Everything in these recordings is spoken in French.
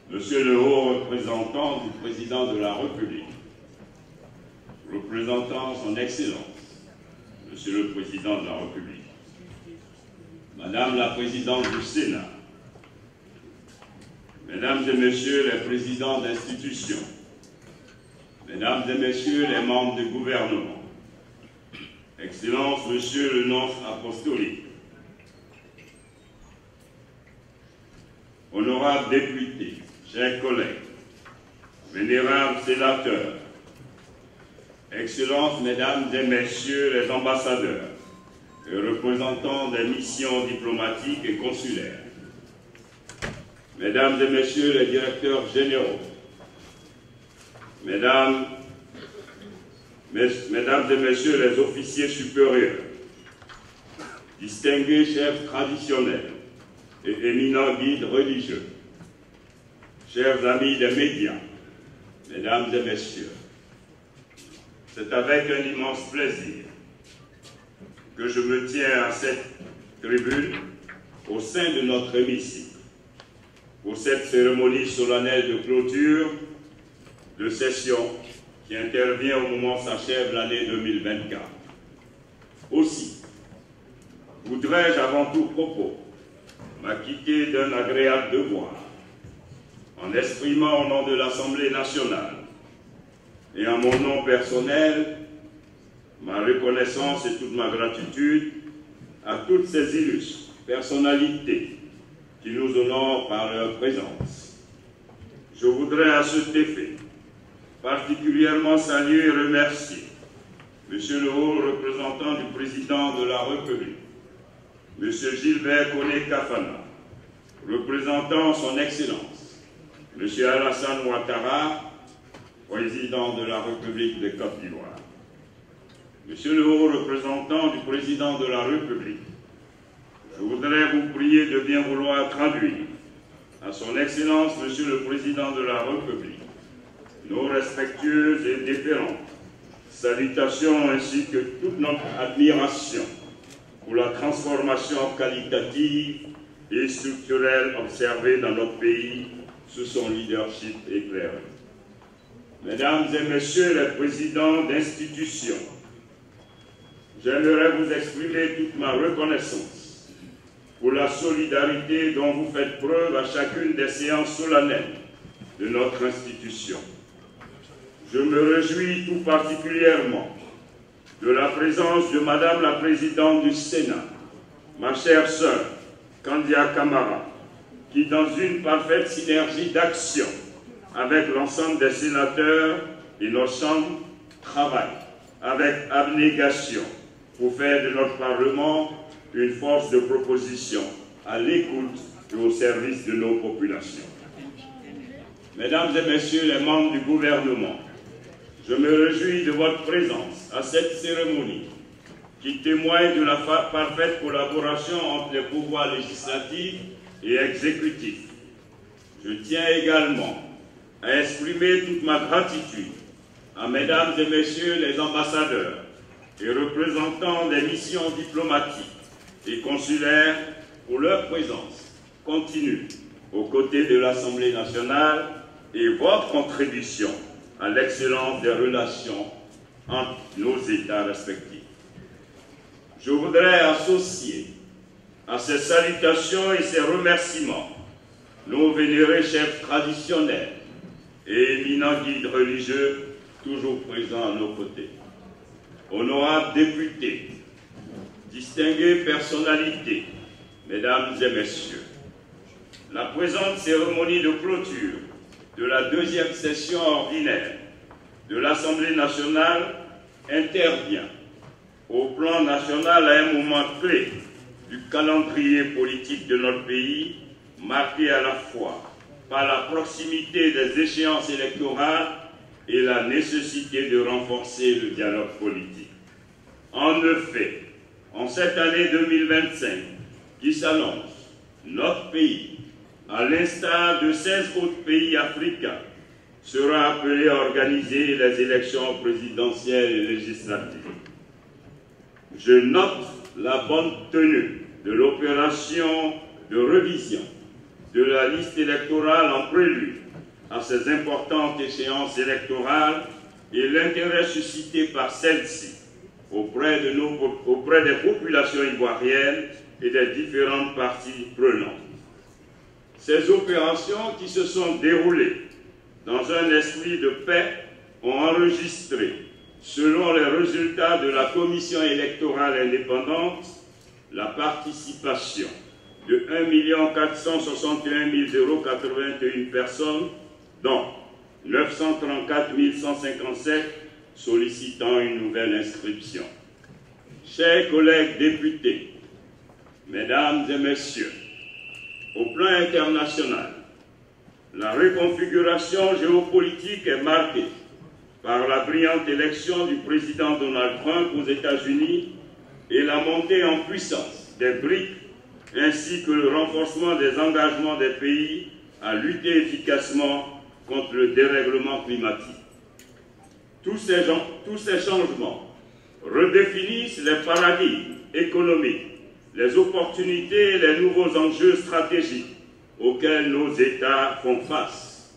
Monsieur le haut représentant du président de la République, représentant son Excellence, Monsieur le Président de la République, Madame la Présidente du Sénat, Mesdames et Messieurs les présidents d'institutions, Mesdames et Messieurs les membres du gouvernement, Excellence Monsieur le nonce apostolique, honorables députés, chers collègues, vénérables sénateurs, Excellences, Mesdames et Messieurs les ambassadeurs et représentants des missions diplomatiques et consulaires, Mesdames et Messieurs les directeurs généraux, Mesdames et Messieurs les officiers supérieurs, distingués chefs traditionnels et éminents guides religieux, chers amis des médias, Mesdames et Messieurs, c'est avec un immense plaisir que je me tiens à cette tribune au sein de notre hémicycle pour cette cérémonie solennelle de clôture de session qui intervient au moment où s'achève l'année 2024. Aussi, voudrais-je avant tout propos m'acquitter d'un agréable devoir en exprimant au nom de l'Assemblée nationale et en mon nom personnel ma reconnaissance et toute ma gratitude à toutes ces illustres personnalités qui nous honorent par leur présence. Je voudrais à cet effet particulièrement saluer et remercier Monsieur le haut représentant du président de la République, Monsieur Gilbert Koné-Kafana, représentant son Excellence, Monsieur Alassane Ouattara, président de la République de Côte d'Ivoire. Monsieur le haut représentant du président de la République, je voudrais vous prier de bien vouloir traduire à son Excellence, Monsieur le Président de la République, nos respectueuses et déférentes salutations ainsi que toute notre admiration pour la transformation qualitative et structurelle observée dans notre pays sous son leadership éclairé. Mesdames et Messieurs les présidents d'institutions, j'aimerais vous exprimer toute ma reconnaissance pour la solidarité dont vous faites preuve à chacune des séances solennelles de notre institution. Je me réjouis tout particulièrement de la présence de Madame la Présidente du Sénat, ma chère sœur, Kandia Camara, qui, dans une parfaite synergie d'action avec l'ensemble des sénateurs et nos chambres, travaille avec abnégation pour faire de notre Parlement une force de proposition à l'écoute et au service de nos populations. Mesdames et Messieurs les membres du gouvernement, je me réjouis de votre présence à cette cérémonie qui témoigne de la parfaite collaboration entre les pouvoirs législatifs et exécutifs. Je tiens également à exprimer toute ma gratitude à Mesdames et Messieurs les ambassadeurs et représentants des missions diplomatiques et consulaires pour leur présence continue aux côtés de l'Assemblée nationale et votre contribution à l'excellence des relations entre nos États respectifs. Je voudrais associer à ces salutations et ces remerciements nos vénérés chefs traditionnels et éminents guides religieux toujours présents à nos côtés. Honorables députés, distinguées personnalités, Mesdames et Messieurs, la présente cérémonie de clôture de la deuxième session ordinaire de l'Assemblée nationale intervient au plan national à un moment clé du calendrier politique de notre pays, marqué à la fois par la proximité des échéances électorales et la nécessité de renforcer le dialogue politique. En effet, en cette année 2025 qui s'annonce, notre pays, à l'instar de 16 autres pays africains, sera appelé à organiser les élections présidentielles et législatives. Je note la bonne tenue de l'opération de révision de la liste électorale en prélude à ces importantes échéances électorales et l'intérêt suscité par celles-ci auprès des populations ivoiriennes et des différentes parties prenantes. Ces opérations qui se sont déroulées dans un esprit de paix ont enregistré, selon les résultats de la Commission électorale indépendante, la participation de 1 461 081 personnes, dont 934 157 sollicitant une nouvelle inscription. Chers collègues députés, mesdames et messieurs, au plan international, la reconfiguration géopolitique est marquée par la brillante élection du président Donald Trump aux États-Unis et la montée en puissance des BRICS, ainsi que le renforcement des engagements des pays à lutter efficacement contre le dérèglement climatique. Tous ces changements redéfinissent les paradigmes économiques, les opportunités et les nouveaux enjeux stratégiques auxquels nos États font face.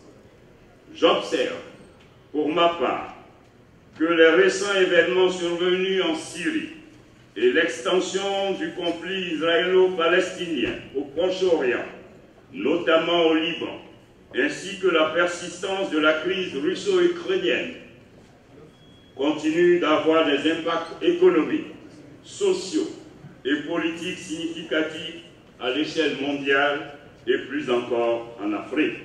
J'observe, pour ma part, que les récents événements survenus en Syrie et l'extension du conflit israélo-palestinien au Proche-Orient, notamment au Liban, ainsi que la persistance de la crise russo-ukrainienne, continuent d'avoir des impacts économiques, sociaux et politiques significatifs à l'échelle mondiale et plus encore en Afrique.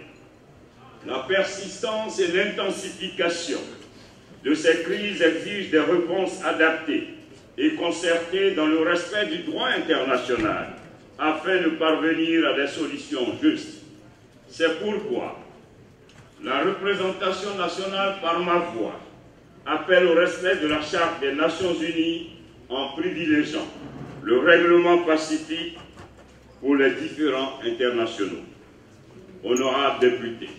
La persistance et l'intensification de ces crises exigent des réponses adaptées et concertées dans le respect du droit international afin de parvenir à des solutions justes. C'est pourquoi la représentation nationale par ma voix appelle au respect de la Charte des Nations Unies en privilégiant le règlement pacifique pour les différends internationaux. Honorables députés,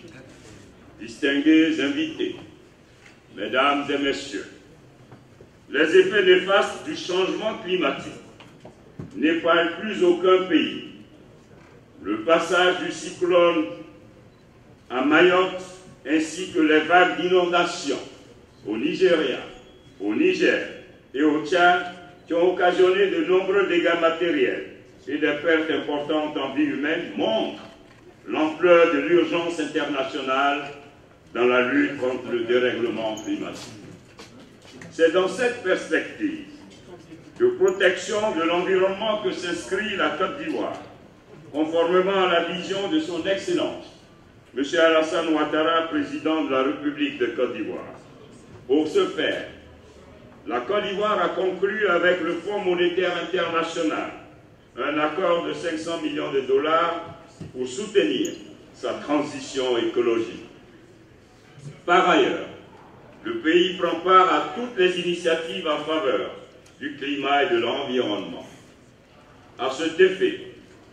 distingués invités, mesdames et messieurs, les effets néfastes du changement climatique n'épargnent plus aucun pays. Le passage du cyclone à Mayotte ainsi que les vagues d'inondations au Nigeria, au Niger et au Tchad qui ont occasionné de nombreux dégâts matériels et des pertes importantes en vie humaine montrent l'ampleur de l'urgence internationale dans la lutte contre le dérèglement climatique. C'est dans cette perspective de protection de l'environnement que s'inscrit la Côte d'Ivoire, conformément à la vision de son Excellence, M. Alassane Ouattara, président de la République de Côte d'Ivoire. Pour ce faire, la Côte d'Ivoire a conclu avec le Fonds monétaire international un accord de 500 millions de dollars pour soutenir sa transition écologique. Par ailleurs, le pays prend part à toutes les initiatives en faveur du climat et de l'environnement. À cet effet,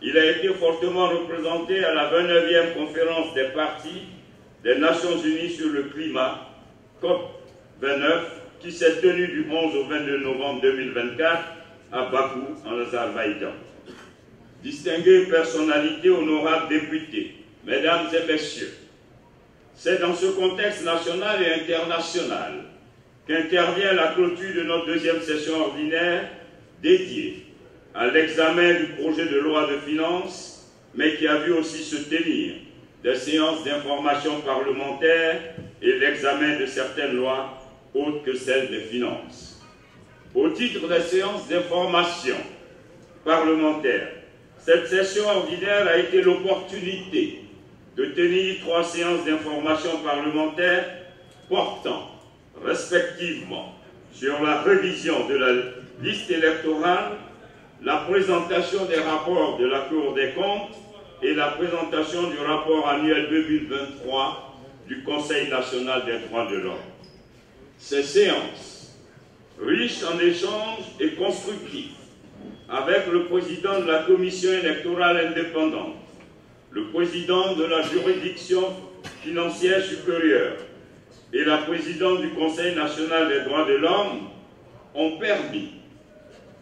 il a été fortement représenté à la 29e conférence des parties des Nations Unies sur le climat, COP29, qui s'est tenue du 11 au 22 novembre 2024 à Bakou, en Azerbaïdjan. Distinguées personnalités, honorables députés, mesdames et messieurs, c'est dans ce contexte national et international qu'intervient la clôture de notre deuxième session ordinaire dédiée à l'examen du projet de loi de finances, mais qui a vu aussi se tenir des séances d'information parlementaire et l'examen de certaines lois autres que celles des finances. Au titre des séances d'information parlementaire, cette session ordinaire a été l'opportunité de tenir 3 séances d'information parlementaire portant respectivement sur la révision de la liste électorale, la présentation des rapports de la Cour des comptes et la présentation du rapport annuel 2023 du Conseil national des droits de l'homme. Ces séances, riches en échanges et constructives, avec le président de la Commission électorale indépendante, le président de la juridiction financière supérieure et la présidente du Conseil national des droits de l'homme, ont permis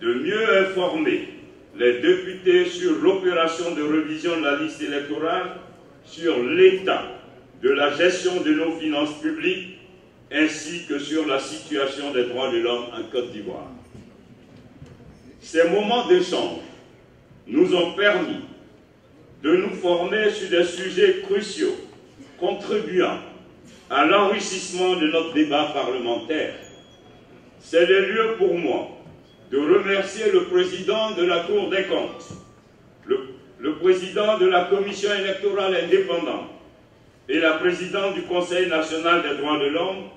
de mieux informer les députés sur l'opération de révision de la liste électorale, sur l'état de la gestion de nos finances publiques, ainsi que sur la situation des droits de l'homme en Côte d'Ivoire. Ces moments d'échange nous ont permis de nous former sur des sujets cruciaux, contribuant à l'enrichissement de notre débat parlementaire. C'est le lieu pour moi de remercier le président de la Cour des comptes, le président de la Commission électorale indépendante et la présidente du Conseil national des droits de l'homme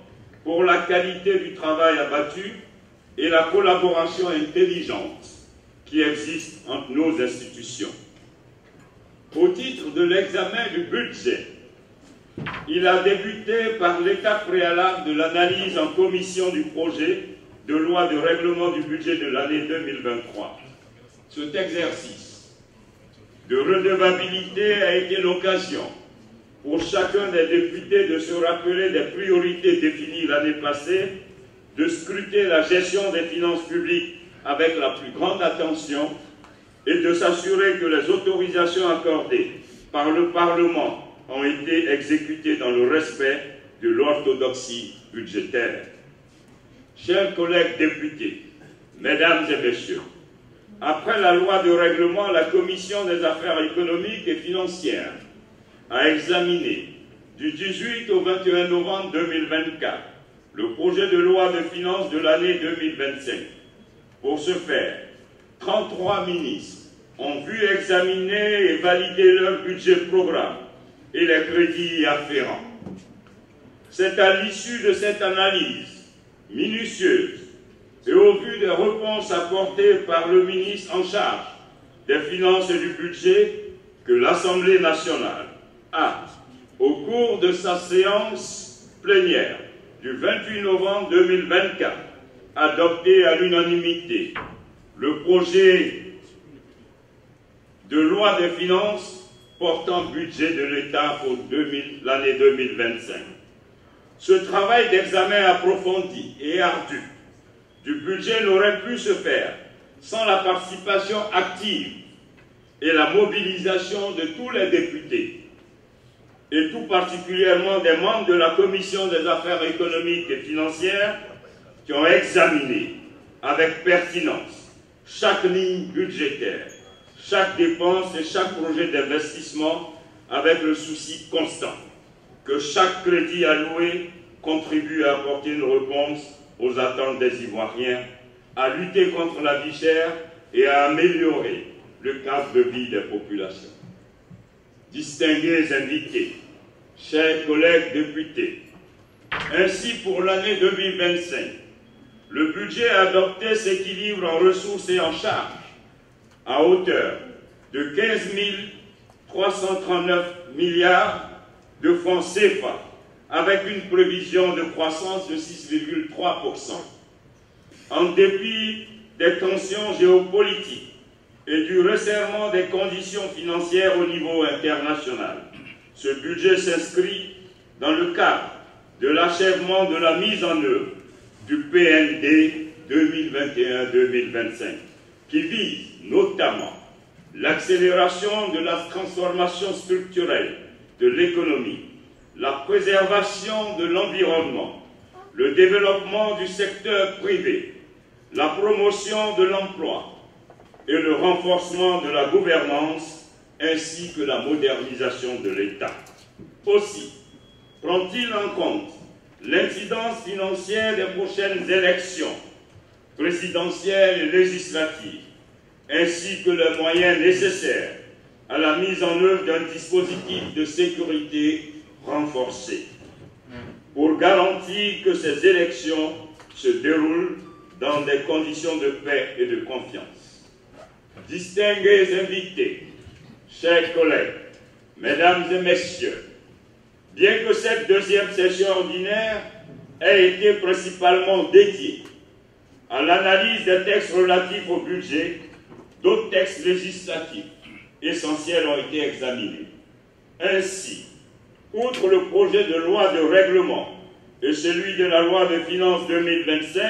pour la qualité du travail abattu et la collaboration intelligente qui existe entre nos institutions. Au titre de l'examen du budget, il a débuté par l'étape préalable de l'analyse en commission du projet de loi de règlement du budget de l'année 2023. Cet exercice de redevabilité a été l'occasion pour chacun des députés de se rappeler des priorités définies l'année passée, de scruter la gestion des finances publiques avec la plus grande attention et de s'assurer que les autorisations accordées par le Parlement ont été exécutées dans le respect de l'orthodoxie budgétaire. Chers collègues députés, mesdames et messieurs, après la loi de règlement, la Commission des affaires économiques et financières a examiné du 18 au 21 novembre 2024 le projet de loi de finances de l'année 2025. Pour ce faire, 33 ministres ont vu examiner et valider leur budget programme et les crédits y afférents. C'est à l'issue de cette analyse minutieuse et au vu des réponses apportées par le ministre en charge des Finances et du Budget que l'Assemblée nationale a, au cours de sa séance plénière du 28 novembre 2024, adopté à l'unanimité le projet de loi des finances portant budget de l'État pour l'année 2025. Ce travail d'examen approfondi et ardu du budget n'aurait pu se faire sans la participation active et la mobilisation de tous les députés, et tout particulièrement des membres de la Commission des affaires économiques et financières qui ont examiné avec pertinence chaque ligne budgétaire, chaque dépense et chaque projet d'investissement avec le souci constant que chaque crédit alloué contribue à apporter une réponse aux attentes des Ivoiriens, à lutter contre la vie chère et à améliorer le cadre de vie des populations. Distingués invités, chers collègues députés, ainsi pour l'année 2025, le budget adopté s'équilibre en ressources et en charges à hauteur de 15 339 milliards de francs CFA, avec une prévision de croissance de 6,3%. En dépit des tensions géopolitiques et du resserrement des conditions financières au niveau international, ce budget s'inscrit dans le cadre de l'achèvement de la mise en œuvre du PND 2021-2025, qui vise notamment l'accélération de la transformation structurelle de l'économie, la préservation de l'environnement, le développement du secteur privé, la promotion de l'emploi et le renforcement de la gouvernance, ainsi que la modernisation de l'État. Aussi, prend-il en compte l'incidence financière des prochaines élections présidentielles et législatives, ainsi que les moyens nécessaires à la mise en œuvre d'un dispositif de sécurité renforcé, pour garantir que ces élections se déroulent dans des conditions de paix et de confiance. Distingués invités, chers collègues, mesdames et messieurs, bien que cette deuxième session ordinaire ait été principalement dédiée à l'analyse des textes relatifs au budget, d'autres textes législatifs essentiels ont été examinés. Ainsi, outre le projet de loi de règlement et celui de la loi de finances 2025,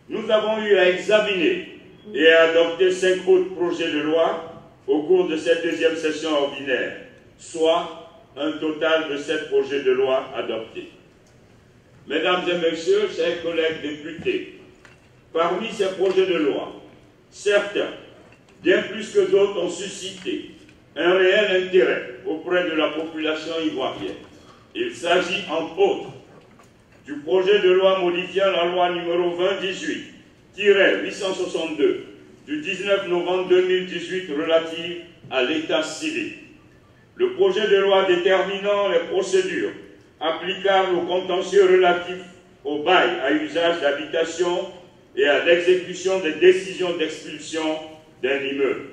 nous avons eu à examiner et a adopté 5 autres projets de loi au cours de cette deuxième session ordinaire, soit un total de 7 projets de loi adoptés. Mesdames et messieurs, chers collègues députés, parmi ces projets de loi, certains, bien plus que d'autres, ont suscité un réel intérêt auprès de la population ivoirienne. Il s'agit entre autres du projet de loi modifiant la loi numéro 2018-862 du 19 novembre 2018 relative à l'état civil. Le projet de loi déterminant les procédures applicables aux contentieux relatifs au bail à usage d'habitation et à l'exécution des décisions d'expulsion d'un immeuble.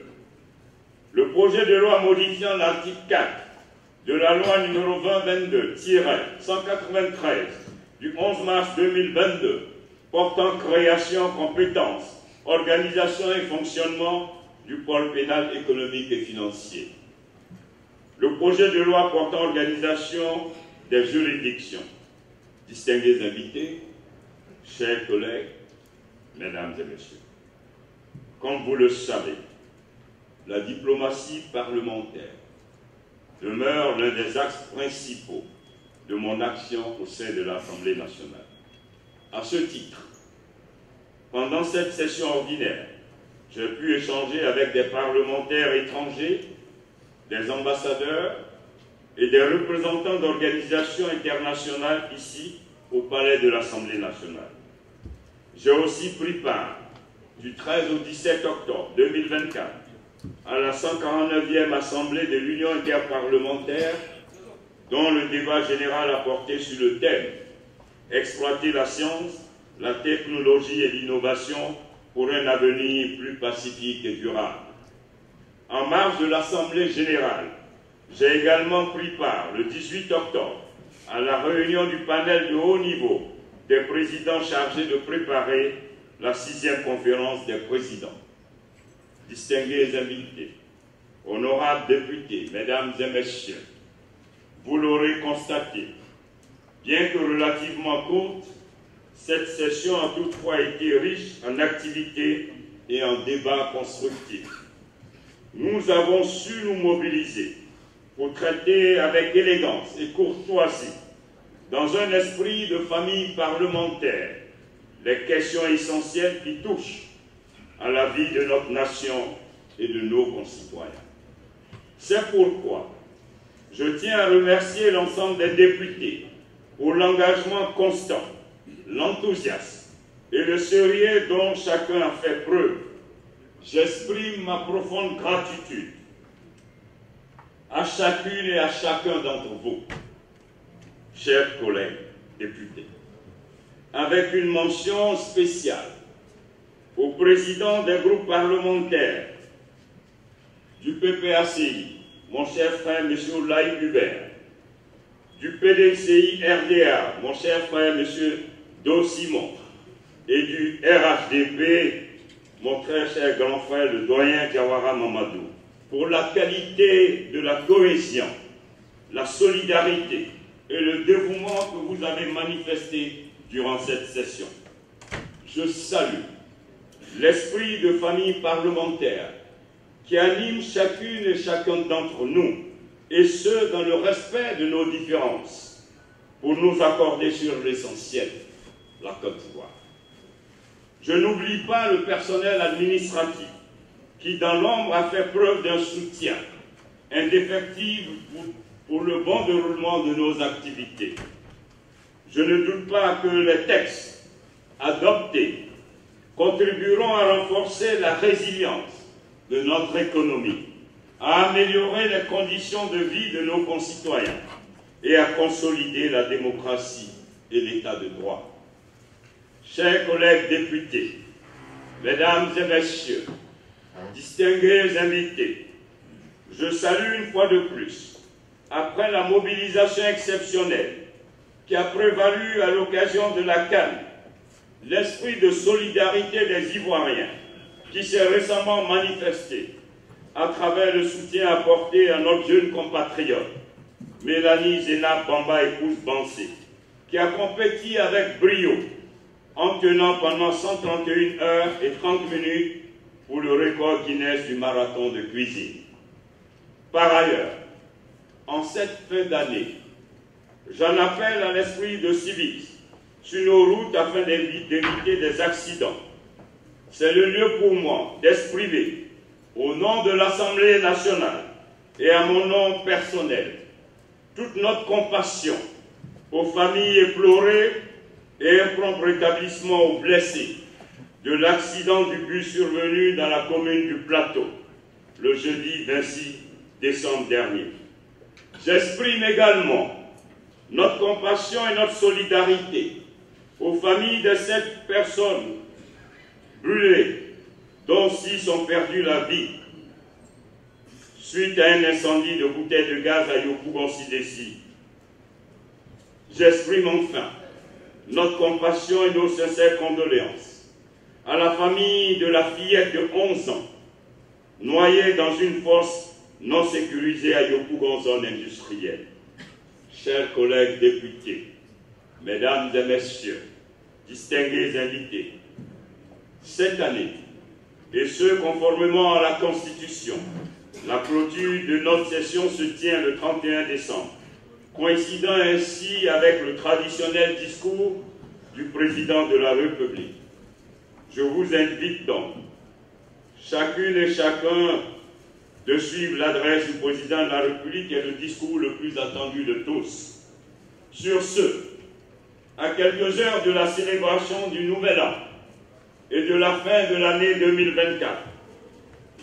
Le projet de loi modifiant l'article 4 de la loi numéro 2022-193 du 11 mars 2022 portant création, compétences, organisation et fonctionnement du pôle pénal économique et financier. Le projet de loi portant organisation des juridictions. Distingués invités, chers collègues, mesdames et messieurs, comme vous le savez, la diplomatie parlementaire demeure l'un des axes principaux de mon action au sein de l'Assemblée nationale. À ce titre, pendant cette session ordinaire, j'ai pu échanger avec des parlementaires étrangers, des ambassadeurs et des représentants d'organisations internationales ici au Palais de l'Assemblée nationale. J'ai aussi pris part du 13 au 17 octobre 2024 à la 149e Assemblée de l'Union interparlementaire dont le débat général a porté sur le thème « Exploiter la science, la technologie et l'innovation pour un avenir plus pacifique et durable ». En marge de l'Assemblée générale, j'ai également pris part le 18 octobre à la réunion du panel de haut niveau des présidents chargés de préparer la 6e conférence des présidents. Distingués invités, honorables députés, mesdames et messieurs, vous l'aurez constaté, bien que relativement courte, cette session a toutefois été riche en activités et en débats constructifs. Nous avons su nous mobiliser pour traiter avec élégance et courtoisie, dans un esprit de famille parlementaire, les questions essentielles qui touchent à la vie de notre nation et de nos concitoyens. C'est pourquoi je tiens à remercier l'ensemble des députés pour l'engagement constant, l'enthousiasme et le sérieux dont chacun a fait preuve. J'exprime ma profonde gratitude à chacune et à chacun d'entre vous, chers collègues députés, avec une mention spéciale au président des groupes parlementaires du PPACI, mon cher frère M. Laïc Hubert, du PDCI RDA, mon cher frère M. Do Simon, et du RHDP, mon très cher grand frère, le doyen Diawara Mamadou, pour la qualité de la cohésion, la solidarité et le dévouement que vous avez manifesté durant cette session. Je salue l'esprit de famille parlementaire qui anime chacune et chacun d'entre nous, et ce, dans le respect de nos différences, pour nous accorder sur l'essentiel, la Côte d'Ivoire. Je n'oublie pas le personnel administratif qui, dans l'ombre, a fait preuve d'un soutien indéfectible pour le bon déroulement de nos activités. Je ne doute pas que les textes adoptés contribueront à renforcer la résilience de notre économie, à améliorer les conditions de vie de nos concitoyens et à consolider la démocratie et l'état de droit. Chers collègues députés, mesdames et messieurs, distingués invités, je salue une fois de plus, après la mobilisation exceptionnelle qui a prévalu à l'occasion de la CAN, l'esprit de solidarité des Ivoiriens qui s'est récemment manifesté à travers le soutien apporté à notre jeune compatriote, Mélanie Zénab Bamba épouse Bansé, qui a compéti avec brio en tenant pendant 131 heures et 30 minutes pour le record Guinness du marathon de cuisine. Par ailleurs, en cette fin d'année, j'en appelle à l'esprit de civisme sur nos routes afin d'éviter des accidents. C'est le lieu pour moi d'exprimer, au nom de l'Assemblée nationale et à mon nom personnel, toute notre compassion aux familles éplorées et un prompt rétablissement aux blessés de l'accident du bus survenu dans la commune du Plateau, le jeudi 26 décembre dernier. J'exprime également notre compassion et notre solidarité aux familles de ces personnes brûlées, dont 6 ont perdu la vie suite à un incendie de bouteilles de gaz à Yopougon-Sidessi. J'exprime enfin notre compassion et nos sincères condoléances à la famille de la fillette de 11 ans, noyée dans une fosse non sécurisée à Yopougon, zone industrielle. Chers collègues députés, mesdames et messieurs, distingués invités, cette année, et ce conformément à la Constitution, la clôture de notre session se tient le 31 décembre, coïncidant ainsi avec le traditionnel discours du président de la République. Je vous invite donc, chacune et chacun, de suivre l'adresse du président de la République et le discours le plus attendu de tous. Sur ce, à quelques heures de la célébration du Nouvel An et de la fin de l'année 2024,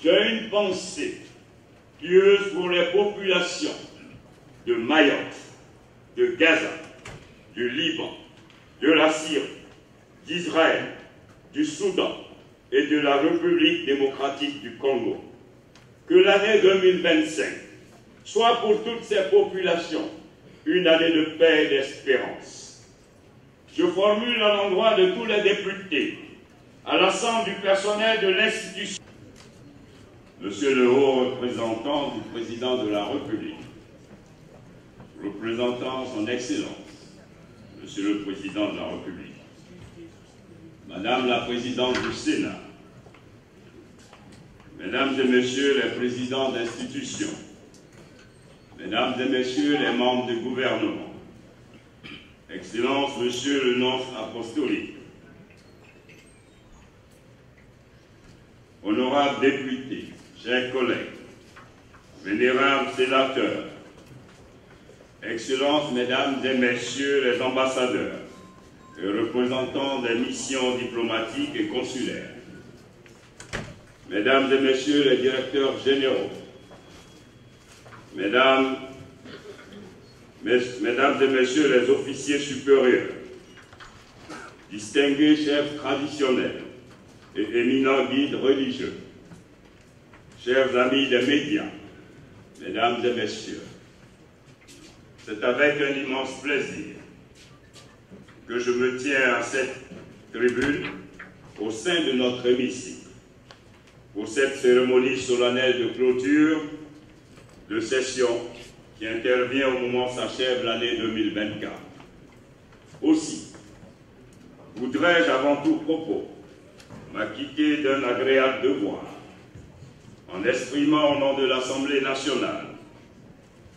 j'ai une pensée pieuse pour les populations de Mayotte, de Gaza, du Liban, de la Syrie, d'Israël, du Soudan et de la République démocratique du Congo. Que l'année 2025 soit pour toutes ces populations une année de paix et d'espérance. Je formule à l'endroit de tous les députés, à l'ensemble du personnel de l'institution, Monsieur le haut représentant du président de la République, représentant son Excellence, Monsieur le Président de la République, Madame la Présidente du Sénat, Mesdames et Messieurs les présidents d'institutions, Mesdames et Messieurs les membres du gouvernement, Excellence Monsieur le nonce apostolique, honorables députés, chers collègues, vénérables sénateurs, Excellences, Mesdames et Messieurs les ambassadeurs et représentants des missions diplomatiques et consulaires, Mesdames et Messieurs les directeurs généraux, Mesdames et Messieurs les officiers supérieurs, distingués chefs traditionnels et éminents guides religieux, chers amis des médias, Mesdames et Messieurs, c'est avec un immense plaisir que je me tiens à cette tribune au sein de notre hémicycle pour cette cérémonie solennelle de clôture de session qui intervient au moment où s'achève l'année 2024. Aussi, voudrais-je avant tout propos m'acquitter d'un agréable devoir en exprimant au nom de l'Assemblée nationale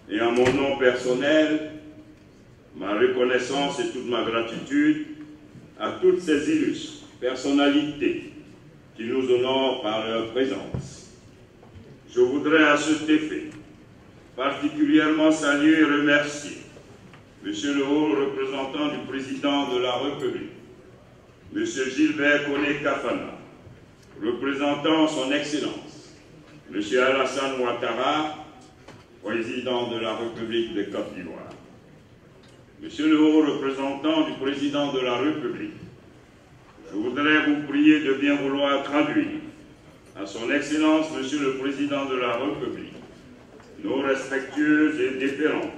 et en mon nom personnel ma reconnaissance et toute ma gratitude à toutes ces illustres personnalités qui nous honorent par leur présence. Je voudrais à cet effet particulièrement saluer et remercier Monsieur le haut représentant du président de la République, Monsieur Gilbert Koné-Kafana, représentant son Excellence, Monsieur Alassane Ouattara, président de la République de Côte d'Ivoire. Monsieur le haut représentant du président de la République, je voudrais vous prier de bien vouloir traduire à son Excellence, Monsieur le Président de la République, nos respectueuses et déférentes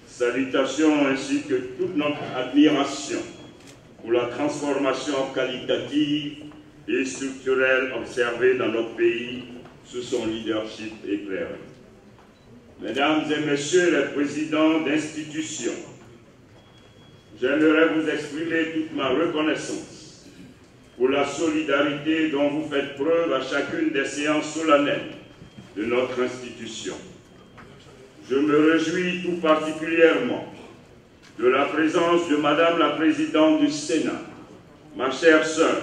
salutations ainsi que toute notre admiration pour la transformation qualitative et structurelle observée dans notre pays sous son leadership éclairé. Mesdames et Messieurs les présidents d'institutions, j'aimerais vous exprimer toute ma reconnaissance pour la solidarité dont vous faites preuve à chacune des séances solennelles de notre institution. Je me réjouis tout particulièrement de la présence de Madame la Présidente du Sénat, ma chère sœur,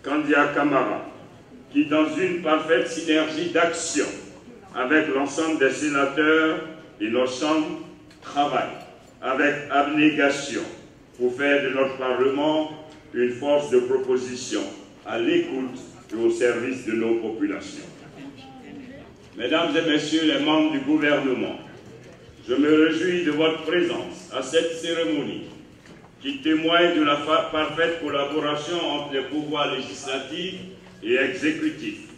Kandia Camara, qui, dans une parfaite synergie d'action avec l'ensemble des sénateurs et nos chambres, travaille avec abnégation pour faire de notre Parlement une force de proposition à l'écoute et au service de nos populations. Mesdames et messieurs les membres du gouvernement, je me réjouis de votre présence à cette cérémonie qui témoigne de la parfaite collaboration entre les pouvoirs législatifs et exécutifs.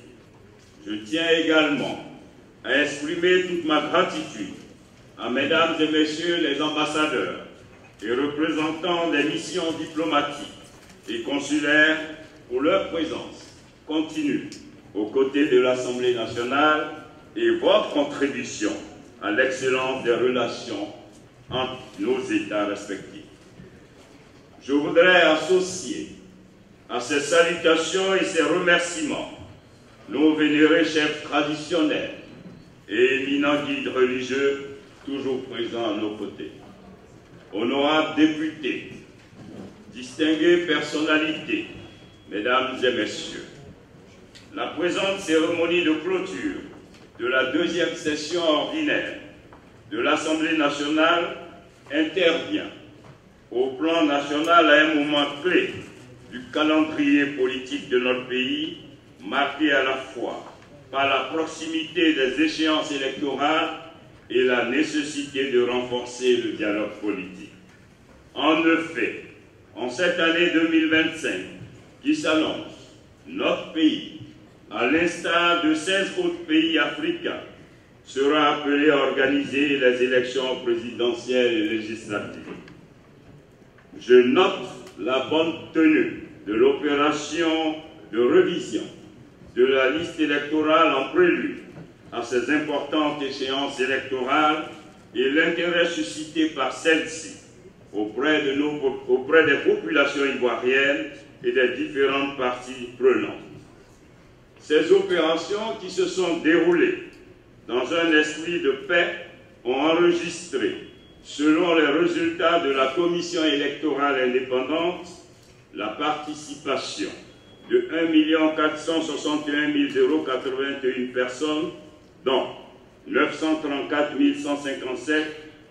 Je tiens également à exprimer toute ma gratitude à mesdames et messieurs les ambassadeurs et représentants des missions diplomatiques et consulaires pour leur présence continue aux côtés de l'Assemblée nationale et votre contribution à l'excellence des relations entre nos États respectifs. Je voudrais associer à ces salutations et ces remerciements nos vénérés chefs traditionnels et éminents guides religieux toujours présents à nos côtés. Honorables députés, distinguées personnalités, mesdames et messieurs, la présente cérémonie de clôture de la deuxième session ordinaire de l'Assemblée nationale intervient au plan national à un moment clé du calendrier politique de notre pays, marqué à la fois par la proximité des échéances électorales et la nécessité de renforcer le dialogue politique. En effet, en cette année 2025 qui s'annonce, notre pays, à l'instar de 16 autres pays africains, sera appelé à organiser les élections présidentielles et législatives. Je note la bonne tenue de l'opération de révision de la liste électorale en prélude à ces importantes échéances électorales et l'intérêt suscité par celle-ci auprès des populations ivoiriennes et des différentes parties prenantes. Ces opérations qui se sont déroulées dans un esprit de paix ont enregistré, selon les résultats de la Commission électorale indépendante, la participation de 1 461 081 personnes, dont 934 157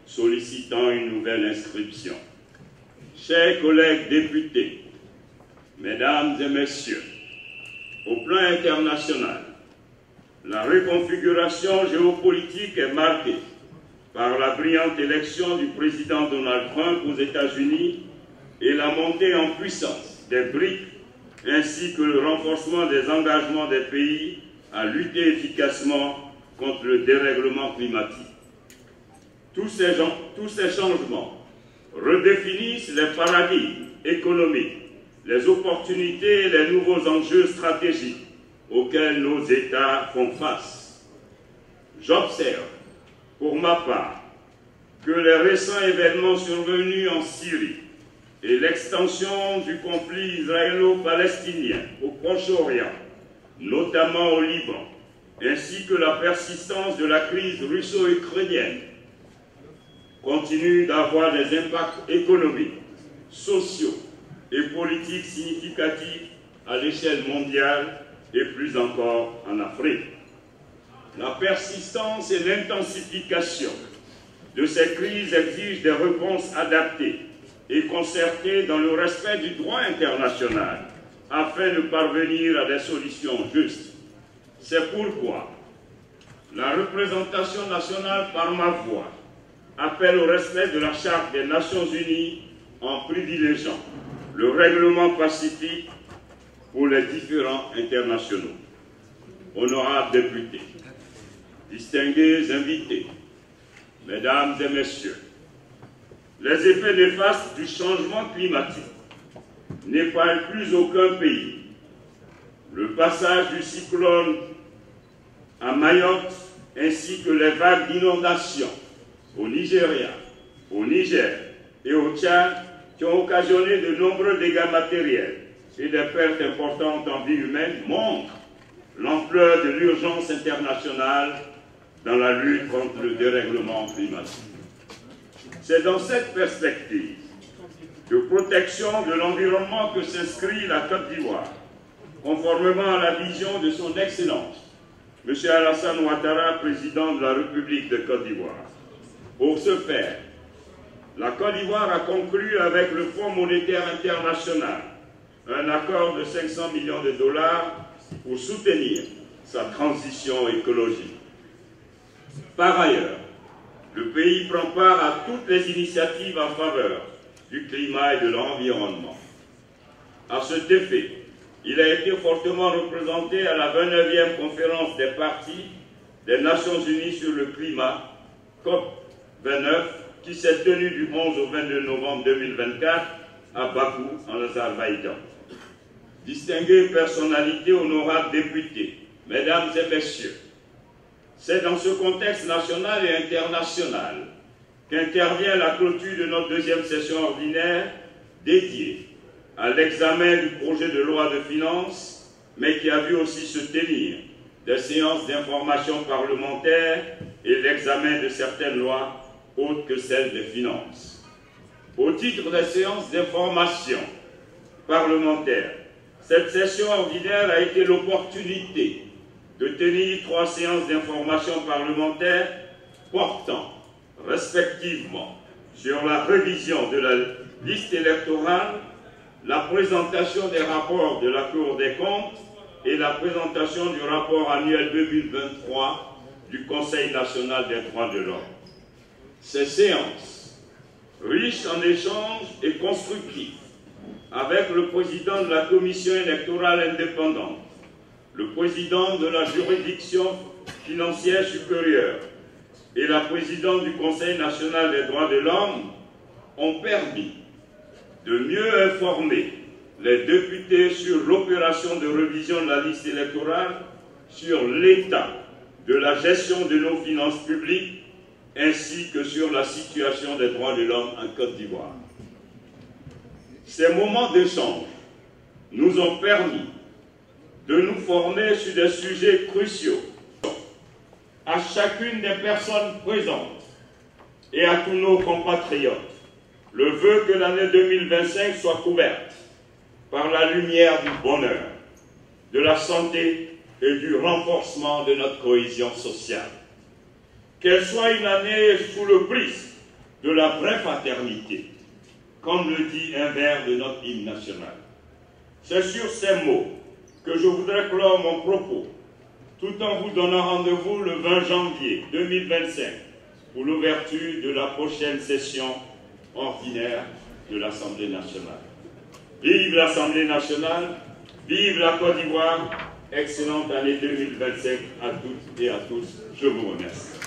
sollicitant une nouvelle inscription. Chers collègues députés, mesdames et messieurs, au plan international, la reconfiguration géopolitique est marquée par la brillante élection du président Donald Trump aux États-Unis et la montée en puissance des BRICS, ainsi que le renforcement des engagements des pays à lutter efficacement contre le dérèglement climatique. Tous ces changements redéfinissent les paradigmes économiques, les opportunités et les nouveaux enjeux stratégiques auxquels nos États font face. J'observe, pour ma part, que les récents événements survenus en Syrie et l'extension du conflit israélo-palestinien au Proche-Orient, notamment au Liban, ainsi que la persistance de la crise russo-ukrainienne, continuent d'avoir des impacts économiques, sociaux et politiques significatifs à l'échelle mondiale et plus encore en Afrique. La persistance et l'intensification de ces crises exigent des réponses adaptées et concertées dans le respect du droit international afin de parvenir à des solutions justes. C'est pourquoi la représentation nationale par ma voix appelle au respect de la Charte des Nations Unies en privilégiant le règlement pacifique pour les différends internationaux. Honorables députés, distingués invités, mesdames et messieurs, les effets néfastes du changement climatique n'épargnent plus aucun pays. Le passage du cyclone à Mayotte ainsi que les vagues d'inondations au Nigeria, au Niger et au Tchad qui ont occasionné de nombreux dégâts matériels et des pertes importantes en vie humaine montrent l'ampleur de l'urgence internationale dans la lutte contre le dérèglement climatique. C'est dans cette perspective de protection de l'environnement que s'inscrit la Côte d'Ivoire, conformément à la vision de son Excellence, M. Alassane Ouattara, président de la République de Côte d'Ivoire. Pour ce faire, la Côte d'Ivoire a conclu avec le Fonds monétaire international un accord de 500 millions de dollars pour soutenir sa transition écologique. Par ailleurs, le pays prend part à toutes les initiatives en faveur du climat et de l'environnement. À cet effet, il a été fortement représenté à la 29e conférence des parties des Nations Unies sur le climat, COP29, qui s'est tenue du 11 au 22 novembre 2024 à Bakou, en Azerbaïdjan. Distinguées personnalités, honorables députés, mesdames et messieurs, c'est dans ce contexte national et international qu'intervient la clôture de notre deuxième session ordinaire dédiée à l'examen du projet de loi de finances, mais qui a vu aussi se tenir des séances d'information parlementaire et l'examen de certaines lois autres que celles des finances. Au titre des séances d'information parlementaire, cette session ordinaire a été l'opportunité de tenir 3 séances d'information parlementaire portant respectivement sur la révision de la liste électorale, la présentation des rapports de la Cour des comptes et la présentation du rapport annuel 2023 du Conseil national des droits de l'homme. Ces séances, riches en échanges et constructives, avec le président de la Commission électorale indépendante, le président de la juridiction financière supérieure et la présidente du Conseil national des droits de l'homme, ont permis de mieux informer les députés sur l'opération de révision de la liste électorale, sur l'état de la gestion de nos finances publiques, ainsi que sur la situation des droits de l'homme en Côte d'Ivoire. Ces moments d'échange nous ont permis de nous former sur des sujets cruciaux à chacune des personnes présentes et à tous nos compatriotes. Le vœu que l'année 2025 soit couverte par la lumière du bonheur, de la santé et du renforcement de notre cohésion sociale. Qu'elle soit une année sous le prisme de la vraie fraternité, comme le dit un vers de notre hymne national. C'est sur ces mots que je voudrais clore mon propos, tout en vous donnant rendez-vous le 20 janvier 2025 pour l'ouverture de la prochaine session ordinaire de l'Assemblée nationale. Vive l'Assemblée nationale, vive la Côte d'Ivoire, excellente année 2025 à toutes et à tous. Je vous remercie.